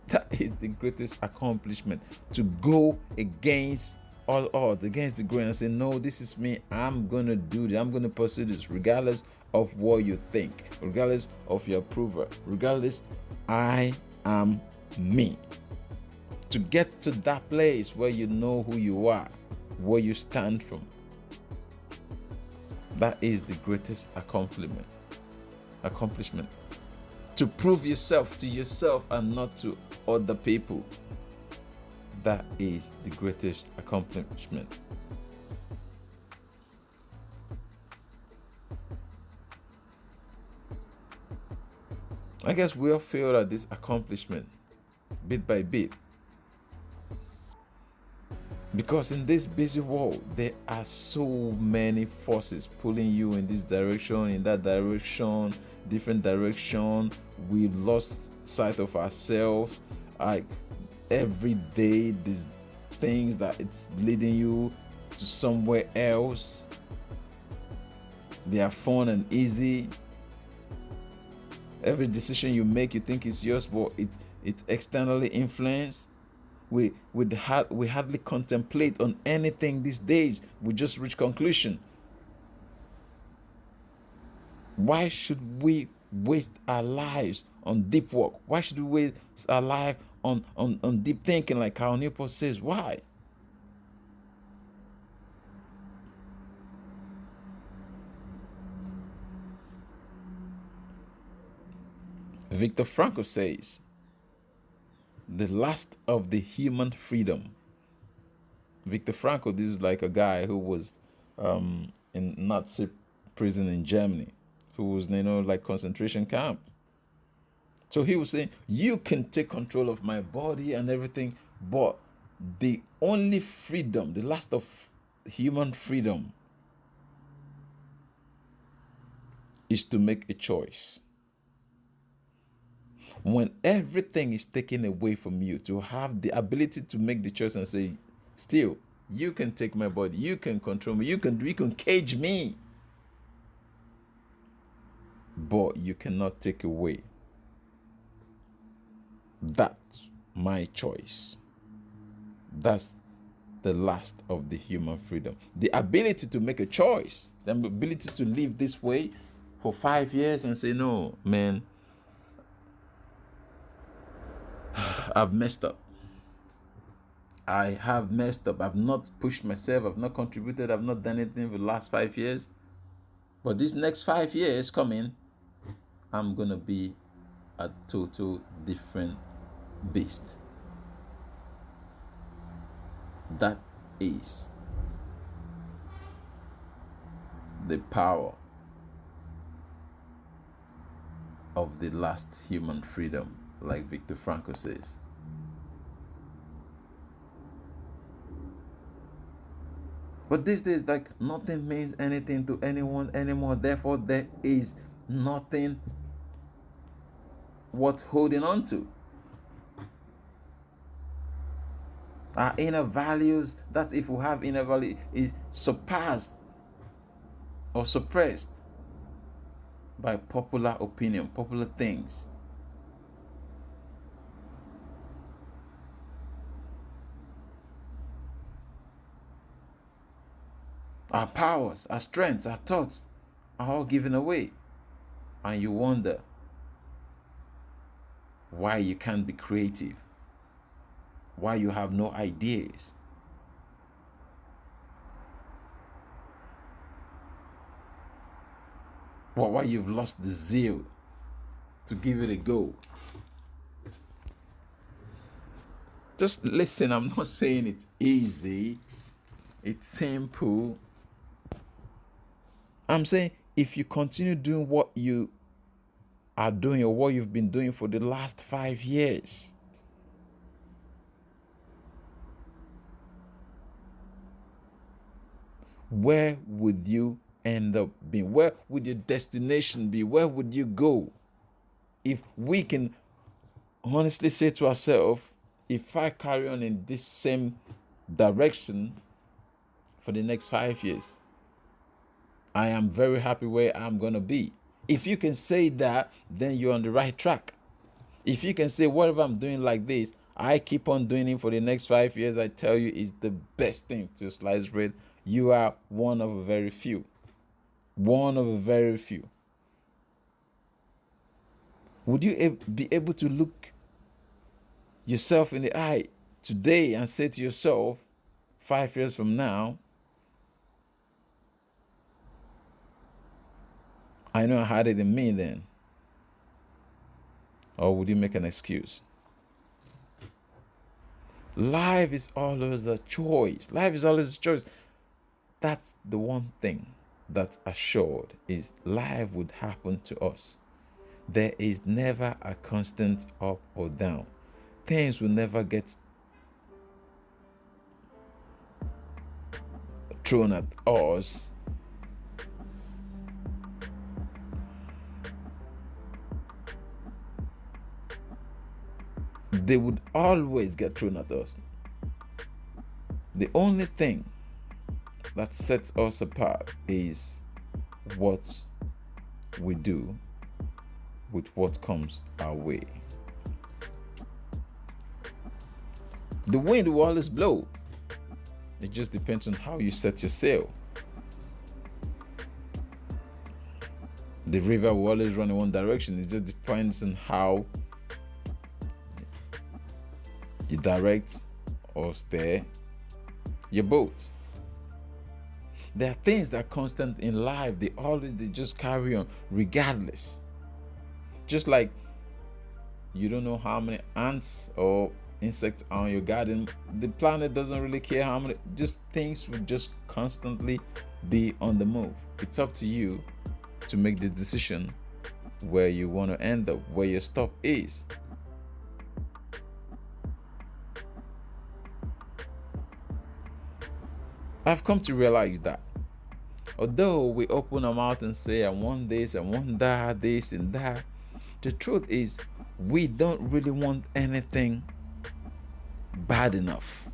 That is the greatest accomplishment. To go against all odds, against the grain, and say, no, this is me. I'm going to do this. I'm going to pursue this, regardless of what you think, regardless of your approval, regardless. I am me. To get to that place where you know who you are, where you stand from, that is the greatest accomplishment. To prove yourself to yourself and not to other people, that is the greatest accomplishment. I guess we all fail at this accomplishment bit by bit, because in this busy world there are so many forces pulling you in this direction, in that direction, different direction. We lost sight of ourselves. Like every day these things that it's leading you to somewhere else. They are fun and easy. Every decision you make, you think it's yours, but it's externally influenced. We hardly contemplate on anything these days. We just reach conclusion. Why should we waste our lives on deep work? Why should we waste our life on deep thinking, like Cal Newport says? Why? Viktor Frankl says, the last of the human freedom. Viktor Frankl, this is like a guy who was in Nazi prison in Germany, who was, like concentration camp. So he was saying, you can take control of my body and everything, but the only freedom, the last of human freedom, is to make a choice. When everything is taken away from you, to have the ability to make the choice and say, still, you can take my body, you can control me, you can cage me, but you cannot take away that my choice. That's the last of the human freedom. The ability to make a choice, the ability to live this way for 5 years and say, no, man, I've messed up. I have messed up. I've not pushed myself. I've not contributed. I've not done anything for the last 5 years. But these next 5 years coming, I'm going to be a total different beast. That is the power of the last human freedom, like Viktor Frankl says. But these days, like, nothing means anything to anyone anymore. Therefore, there is nothing worth holding on to. Our inner values, that's if we have inner value, is surpassed or suppressed by popular opinion, popular things. Our powers, our strengths, our thoughts are all given away. And you wonder why you can't be creative, why you have no ideas. Why you've lost the zeal to give it a go. Just listen, I'm not saying it's easy, it's simple. I'm saying if you continue doing what you are doing or what you've been doing for the last 5 years, where would you end up being? Where would your destination be? Where would you go? If we can honestly say to ourselves, if I carry on in this same direction for the next 5 years, I am very happy where I'm going to be. If you can say that, then you're on the right track. If you can say, whatever I'm doing like this, I keep on doing it for the next 5 years, I tell you, is the best thing to slice bread. You are one of a very few. One of a very few. Would you be able to look yourself in the eye today and say to yourself, 5 years from now, I know I had it in me then? Or would you make an excuse? Life is always a choice. Life is always a choice. That's the one thing that's assured, is life would happen to us. There is never a constant up or down. Things will never get thrown at us they would always get thrown at us. The only thing that sets us apart is what we do with what comes our way. The wind will always blow. It just depends on how you set your sail. The river will always run in one direction. It just depends on how you direct or steer your boat. There are things that are constant in life. They just carry on regardless. Just like you don't know how many ants or insects are on your garden. The planet doesn't really care how many. Just things will just constantly be on the move. It's up to you to make the decision where you want to end up, where your stop is. I've come to realize that although we open our mouth and say, I want this, I want that, this and that, the truth is we don't really want anything bad enough.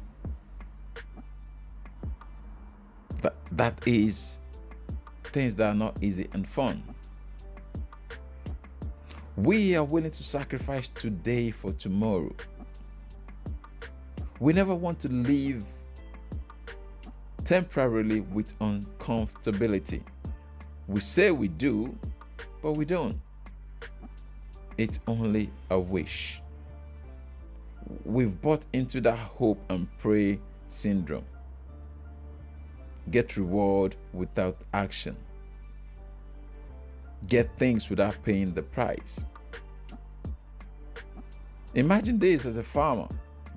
That is things that are not easy and fun. We are willing to sacrifice today for tomorrow. We never want to live temporarily with uncomfortability. We say we do, but we don't. It's only a wish. We've bought into that hope and pray syndrome. Get reward without action. Get things without paying the price. Imagine this as a farmer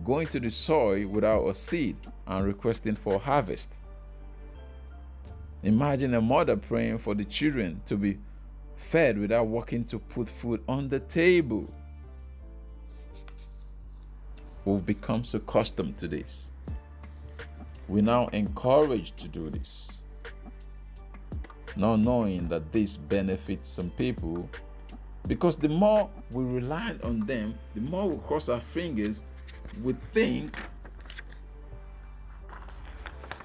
going to the soil without a seed and requesting for harvest. Imagine a mother praying for the children to be fed without working to put food on the table. We've become so accustomed to this. We're now encouraged to do this, not knowing that this benefits some people, because the more we rely on them, the more we cross our fingers, we think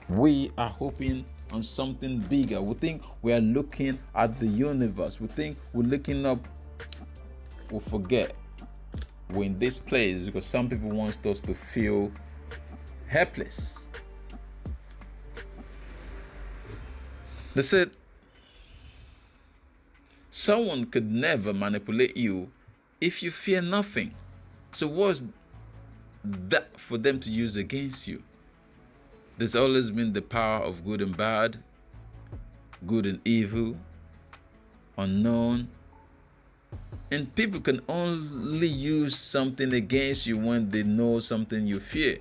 we are hoping on something bigger. We think we are looking at the universe. We think we're looking up. We forget we're in this place because some people want us to feel helpless. They said someone could never manipulate you if you fear nothing. So what's that for them to use against you? There's always been the power of good and bad, good and evil, unknown. And people can only use something against you when they know something you fear.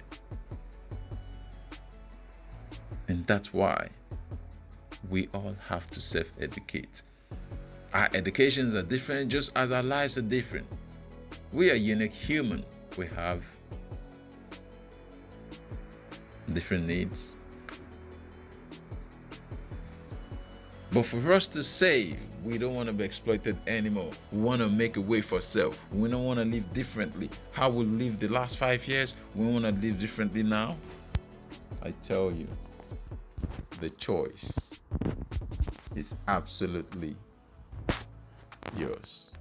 And that's why we all have to self-educate. Our educations are different just as our lives are different. We are unique human. We have different needs. But for us to say we don't want to be exploited anymore, we want to make a way for ourselves, we don't want to live differently. How we lived the last 5 years, we want to live differently now. I tell you, the choice is absolutely yours.